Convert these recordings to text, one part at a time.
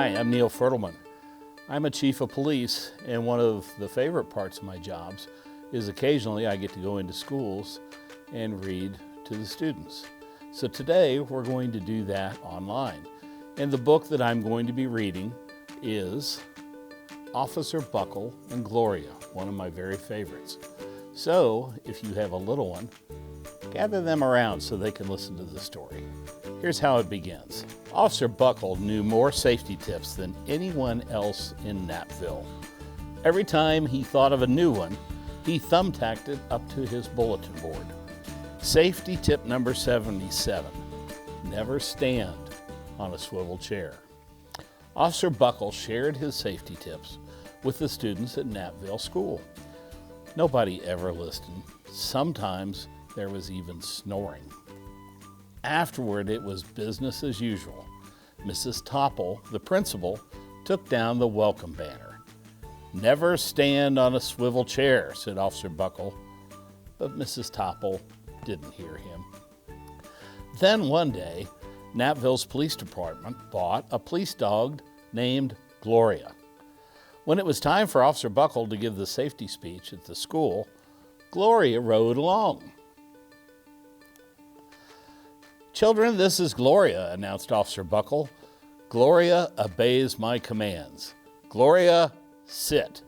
Hi, I'm Neil Ferdelman. I'm a chief of police, and one of the favorite parts of my jobs is occasionally I get to go into schools and read to the students. So today we're going to do that online. And the book that I'm going to be reading is Officer Buckle and Gloria, one of my very favorites. So if you have a little one, gather them around so they can listen to the story. Here's how it begins. Officer Buckle knew more safety tips than anyone else in Knappville. Every time he thought of a new one, he thumbtacked it up to his bulletin board. Safety tip number 77, never stand on a swivel chair. Officer Buckle shared his safety tips with the students at Knappville School. Nobody ever listened. Sometimes there was even snoring. Afterward, it was business as usual. Mrs. Topple, the principal, took down the welcome banner. Never stand on a swivel chair, said Officer Buckle, but Mrs. Topple didn't hear him. Then one day, Knappville's police department bought a police dog named Gloria. When it was time for Officer Buckle to give the safety speech at the school, Gloria rode along. Children, this is Gloria, announced Officer Buckle. Gloria obeys my commands. Gloria, sit.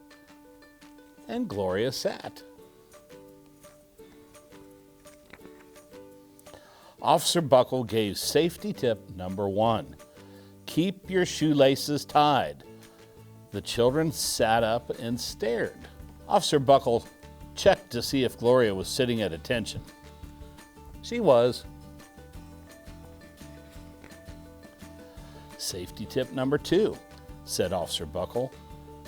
And Gloria sat. Officer Buckle gave safety tip number 1. Keep your shoelaces tied. The children sat up and stared. Officer Buckle checked to see if Gloria was sitting at attention. She was. Safety tip number 2, said Officer Buckle.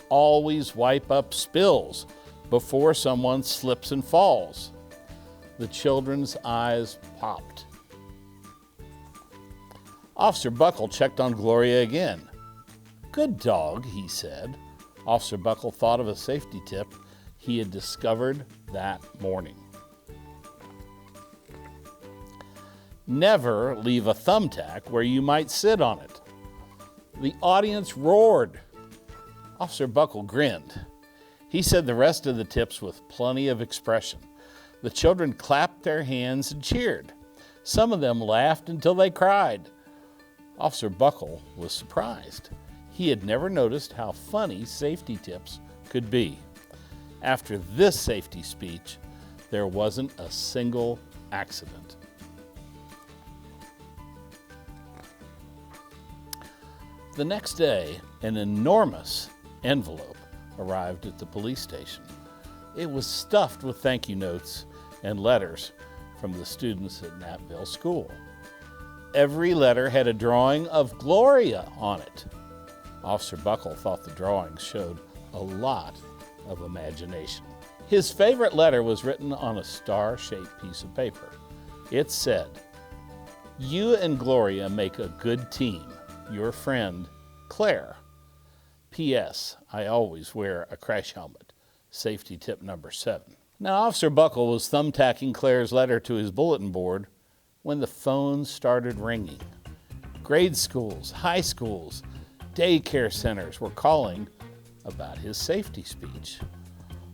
Always wipe up spills before someone slips and falls. The children's eyes popped. Officer Buckle checked on Gloria again. Good dog, he said. Officer Buckle thought of a safety tip he had discovered that morning. Never leave a thumbtack where you might sit on it. The audience roared. Officer Buckle grinned. He said the rest of the tips with plenty of expression. The children clapped their hands and cheered. Some of them laughed until they cried. Officer Buckle was surprised. He had never noticed how funny safety tips could be. After this safety speech, there wasn't a single accident. The next day, an enormous envelope arrived at the police station. It was stuffed with thank you notes and letters from the students at Knappville School. Every letter had a drawing of Gloria on it. Officer Buckle thought the drawings showed a lot of imagination. His favorite letter was written on a star-shaped piece of paper. It said, "You and Gloria make a good team. Your friend, Claire. P.S. I always wear a crash helmet. Safety tip number 7. Now, Officer Buckle was thumbtacking Claire's letter to his bulletin board when the phone started ringing. Grade schools, high schools, daycare centers were calling about his safety speech.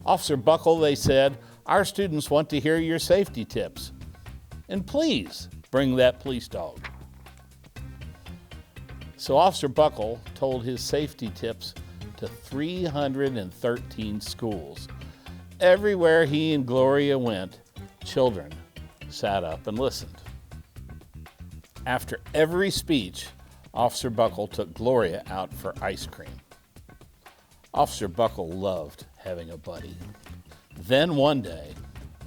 Officer Buckle, they said, our students want to hear your safety tips. And please bring that police dog. So Officer Buckle told his safety tips to 313 schools. Everywhere he and Gloria went, children sat up and listened. After every speech, Officer Buckle took Gloria out for ice cream. Officer Buckle loved having a buddy. Then one day,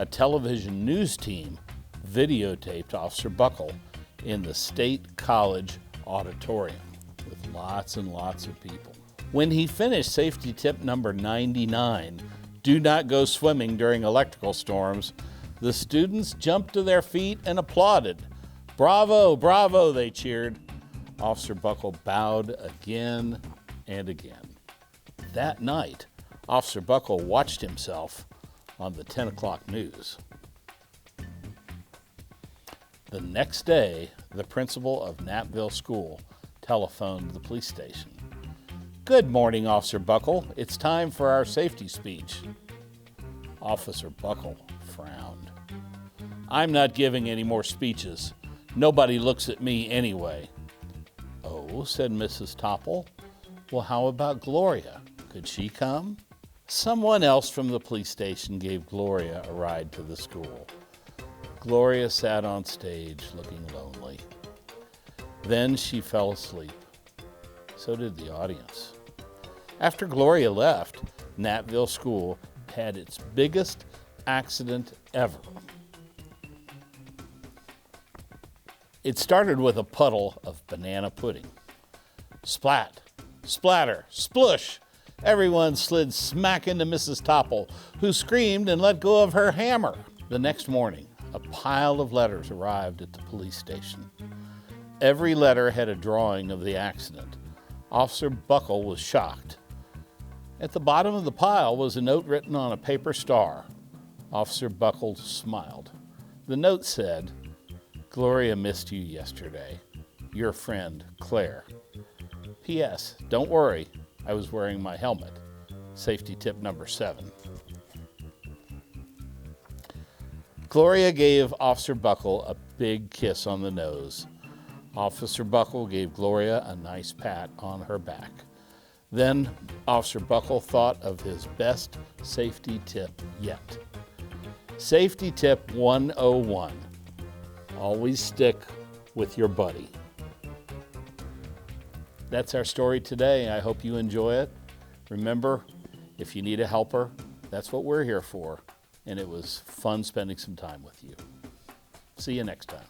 a television news team videotaped Officer Buckle in the State College auditorium with lots and lots of people. When he finished safety tip number 99, do not go swimming during electrical storms, the students jumped to their feet and applauded. Bravo, bravo, they cheered. Officer Buckle bowed again and again. That night, Officer Buckle watched himself on the 10 o'clock news. The next day, the principal of Knappville School telephoned the police station. Good morning, Officer Buckle. It's time for our safety speech. Officer Buckle frowned. I'm not giving any more speeches. Nobody looks at me anyway. Oh, said Mrs. Topple. Well, how about Gloria? Could she come? Someone else from the police station gave Gloria a ride to the school. Gloria sat on stage looking lonely. Then she fell asleep. So did the audience. After Gloria left, Natville School had its biggest accident ever. It started with a puddle of banana pudding. Splat, splatter, splush. Everyone slid smack into Mrs. Topple, who screamed and let go of her hammer. The next morning, a pile of letters arrived at the police station. Every letter had a drawing of the accident. Officer Buckle was shocked. At the bottom of the pile was a note written on a paper star. Officer Buckle smiled. The note said, Gloria missed you yesterday. Your friend, Claire. P.S. Don't worry, I was wearing my helmet. Safety tip number 7. Gloria gave Officer Buckle a big kiss on the nose. Officer Buckle gave Gloria a nice pat on her back. Then Officer Buckle thought of his best safety tip yet. Safety tip 101. Always stick with your buddy. That's our story today. I hope you enjoy it. Remember, if you need a helper, that's what we're here for. And it was fun spending some time with you. See you next time.